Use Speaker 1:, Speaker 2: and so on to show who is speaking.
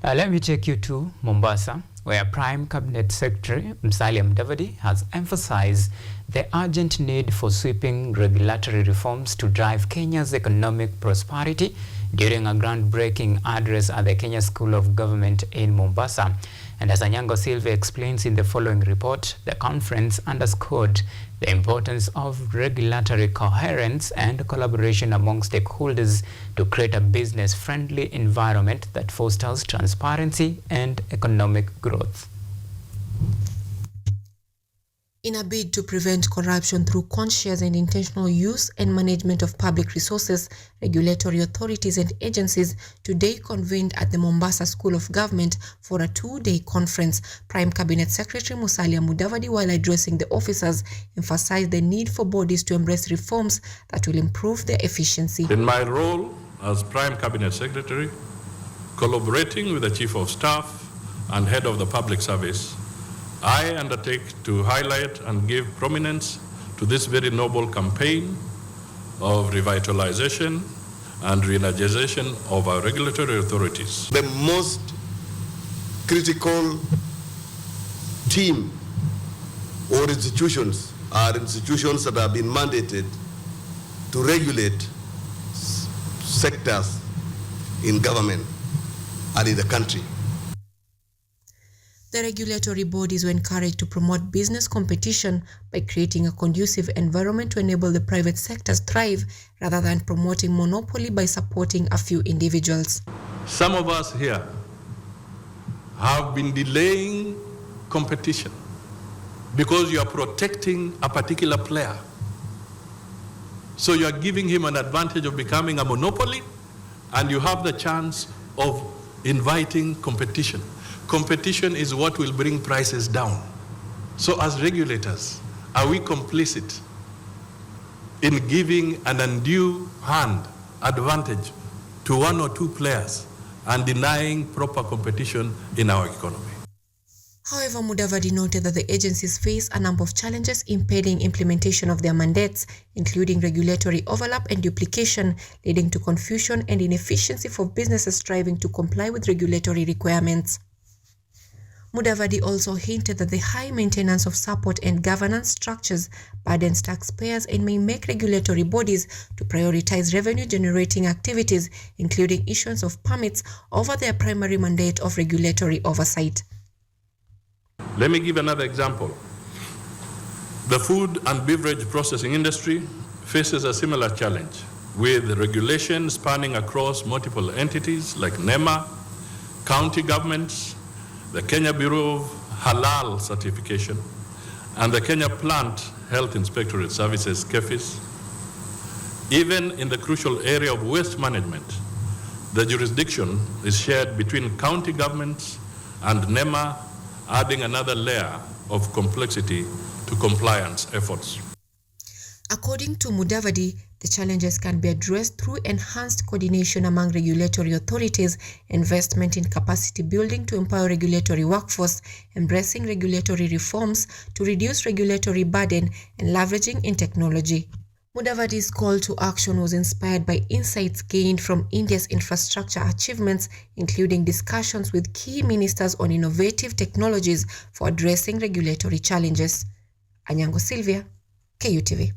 Speaker 1: Let me take you to Mombasa, where Prime Cabinet Secretary Mudavadi has emphasized the urgent need for sweeping regulatory reforms to drive Kenya's economic prosperity during a groundbreaking address at the Kenya School of Government in Mombasa. And as Anyango Silva explains in the following report, the conference underscored the importance of regulatory coherence and collaboration among stakeholders to create a business-friendly environment that fosters transparency and economic growth.
Speaker 2: In a bid to prevent corruption through conscious and intentional use and management of public resources, regulatory authorities and agencies today convened at the Mombasa School of Government for a two-day conference. Prime Cabinet Secretary Mudavadi, while addressing the officers, emphasized the need for bodies to embrace reforms that will improve their efficiency.
Speaker 3: In my role as Prime Cabinet Secretary, collaborating with the Chief of Staff and Head of the Public Service, I undertake to highlight and give prominence to this very noble campaign of revitalization and re-energization of our regulatory authorities.
Speaker 4: The most critical team or institutions are institutions that have been mandated to regulate sectors in government and in the country.
Speaker 2: The regulatory bodies were encouraged to promote business competition by creating a conducive environment to enable the private sector to thrive rather than promoting monopoly by supporting a few individuals.
Speaker 3: Some of us here have been delaying competition because you are protecting a particular player. So you are giving him an advantage of becoming a monopoly, and you have the chance of inviting competition. Competition is what will bring prices down. So as regulators, are we complicit in giving an undue hand advantage to one or two players and denying proper competition in our economy?
Speaker 2: However, Mudavadi noted that the agencies face a number of challenges impeding implementation of their mandates, including regulatory overlap and duplication, leading to confusion and inefficiency for businesses striving to comply with regulatory requirements. Mudavadi also hinted that the high maintenance of support and governance structures burdens taxpayers and may make regulatory bodies to prioritize revenue-generating activities, including issuance of permits, over their primary mandate of regulatory oversight.
Speaker 3: Let me give another example. The food and beverage processing industry faces a similar challenge, with regulation spanning across multiple entities like NEMA, county governments, the Kenya Bureau of Halal Certification, and the Kenya Plant Health Inspectorate Services, KEFIS. Even in the crucial area of waste management, the jurisdiction is shared between county governments and NEMA, adding another layer of complexity to compliance efforts.
Speaker 2: According to Mudavadi, the challenges can be addressed through enhanced coordination among regulatory authorities, investment in capacity building to empower regulatory workforce, embracing regulatory reforms to reduce regulatory burden, and leveraging in technology. Mudavadi's call to action was inspired by insights gained from India's infrastructure achievements, including discussions with key ministers on innovative technologies for addressing regulatory challenges. Anyango Silva, KUTV.